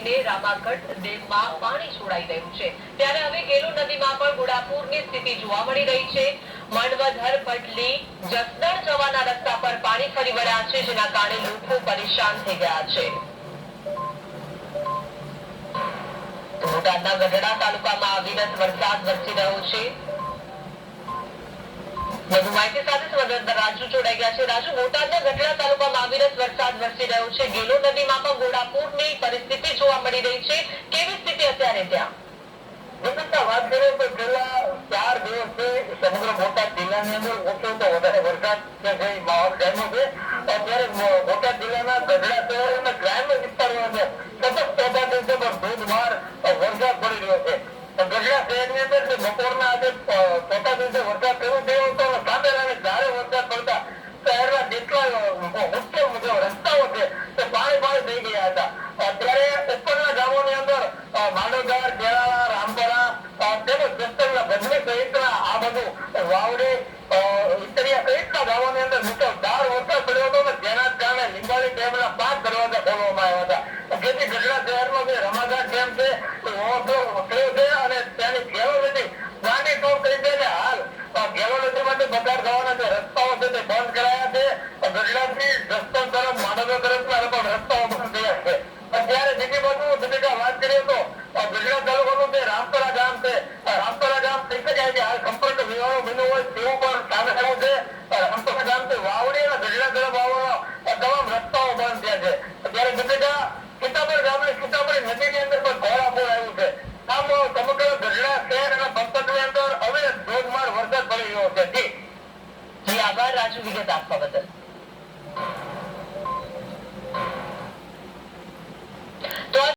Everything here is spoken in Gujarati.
લઈને રામાગઢ ડેમમાં પાણી છોડાઈ રહ્યું છે, ત્યારે હવે ગેલો નદીમાં પણ ઘોડાપૂરની સ્થિતિ જોવા મળી રહી છે। માંડવધર પટલી જસદણ જવાના રસ્તા પર પાણી ફરી વળ્યા છે, જેના કારણે લોકો પરેશાન થઈ ગયા છે। બોટાદના ગઢડા તાલુકામાં અવિરત વરસાદ વરસી રહ્યો છે। વધુ માહિતી સાથે સંવાદદાતા રાજુ જોડાઈ ગયા છે। રાજુ, બોટાદના ગઢડા તાલુકામાં અવિરત વરસાદ વરસી રહ્યો છે, ગેલો નદીમાં પણ ઘોડાપૂરની પરિસ્થિતિ જોવા મળી રહી છે, કેવી સ્થિતિ અત્યારે ત્યાં? વાત કરીએ તો છેલ્લા 4 દિવસથી સમગ્ર બોટાદ જિલ્લાની અંદર ઓછો તો વધારે વરસાદ માહોલ જામ્યો છે। અત્યારે બોટાદ જિલ્લાના ગઢડા શહેર અને ગ્રામ્ય વિસ્તારોની અંદર સતત ચોથા દિવસે પણ ધોધમાર વરસાદ પડી રહ્યો છે। ગઢડા શહેરની અંદર બપોરના આજે ચોથા દિવસે વરસાદ શરૂ થયો હતો અને સામે ભારે વરસાદ પડતા શહેરના જેટલા મુખ્ય રસ્તાઓ છે તે પાણી થઈ ગયા હતા। ત્યારે ઉપરના ગામોની અંદર માંડવધાર, કેળાળા, રામપરા તેમજ જસદણના ભજની સહિતના આ બધું વાવડી ઇતરિયા સહિતના ગામોની અંદર મુસળધાર વરસાદ પડ્યો હતો અને જેના કારણે લીંબાળી ડેમના 5 દરવાજા ખોલવામાં આવ્યા હતા, જેથી ગઢડા શહેરમાં જે રમાઘાટ ડેમ છે તે ઓવરફ્લો થયો છે અને ત્યાંની ગેલો નદી ગાંડી ટોપ થઈ છે અને હાલ ગેલો નદીમાંથી પસાર થવાના જે રસ્તાઓ છે તે બંધ કરાયા છે। ગઢડાથી જસદણ તરફ, માંડવદર તરફના પણ રસ્તાઓ